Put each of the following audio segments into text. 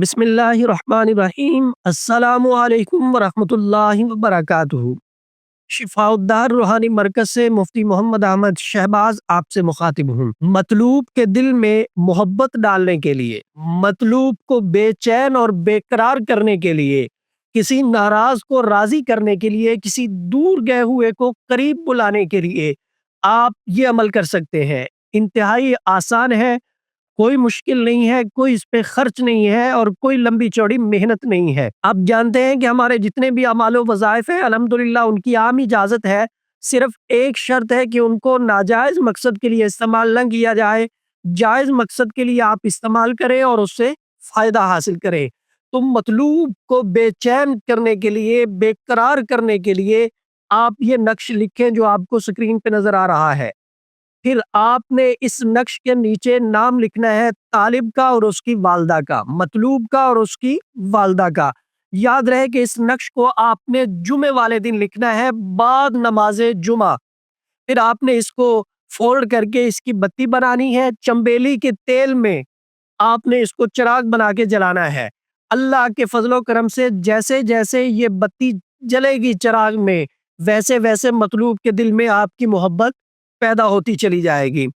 بسم اللہ الرحمن الرحیم۔ السلام علیکم ورحمۃ اللہ وبرکاتہ۔ شفاء الدار روحانی مرکز سے مفتی محمد احمد شہباز آپ سے مخاطب ہوں۔ مطلوب کے دل میں محبت ڈالنے کے لیے، مطلوب کو بے چین اور بے قرار کرنے کے لیے، کسی ناراض کو راضی کرنے کے لیے، کسی دور گئے ہوئے کو قریب بلانے کے لیے آپ یہ عمل کر سکتے ہیں۔ انتہائی آسان ہے، کوئی مشکل نہیں ہے، کوئی اس پہ خرچ نہیں ہے اور کوئی لمبی چوڑی محنت نہیں ہے۔ آپ جانتے ہیں کہ ہمارے جتنے بھی اعمال و وظائف ہیں الحمدللہ ان کی عام اجازت ہے، صرف ایک شرط ہے کہ ان کو ناجائز مقصد کے لیے استعمال نہ کیا جائے، جائز مقصد کے لیے آپ استعمال کریں اور اس سے فائدہ حاصل کریں۔ تو مطلوب کو بے چین کرنے کے لیے، بے قرار کرنے کے لیے آپ یہ نقش لکھیں جو آپ کو سکرین پہ نظر آ رہا ہے۔ پھر آپ نے اس نقش کے نیچے نام لکھنا ہے طالب کا اور اس کی والدہ کا، مطلوب کا اور اس کی والدہ کا۔ یاد رہے کہ اس نقش کو آپ نے جمعے والے دن لکھنا ہے بعد نماز جمعہ۔ پھر آپ نے اس کو فولڈ کر کے اس کی بتی بنانی ہے، چمبیلی کے تیل میں آپ نے اس کو چراغ بنا کے جلانا ہے۔ اللہ کے فضل و کرم سے جیسے جیسے یہ بتی جلے گی چراغ میں، ویسے ویسے مطلوب کے دل میں آپ کی محبت پیدا ہوتی چلی جائے گی۔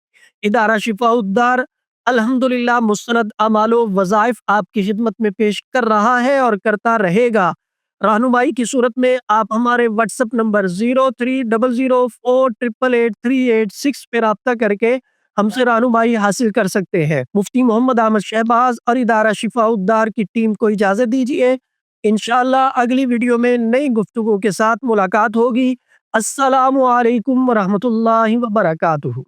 ادارہ شفاء الدار الحمدللہ مستند اعمال و وظائف آپ کی خدمت میں پیش کر رہا ہے اور کرتا رہے گا۔ رہنمائی کی صورت میں آپ ہمارے واٹس ایپ نمبر 030048883886 پہ رابطہ کر کے ہم سے رہنمائی حاصل کر سکتے ہیں۔ مفتی محمد احمد شہباز اور ادارہ شفاء الدار کی ٹیم کو اجازت دیجیے، انشاءاللہ اگلی ویڈیو میں نئی گفتگو کے ساتھ ملاقات ہوگی۔ السلام علیکم ورحمۃ اللہ وبرکاتہ۔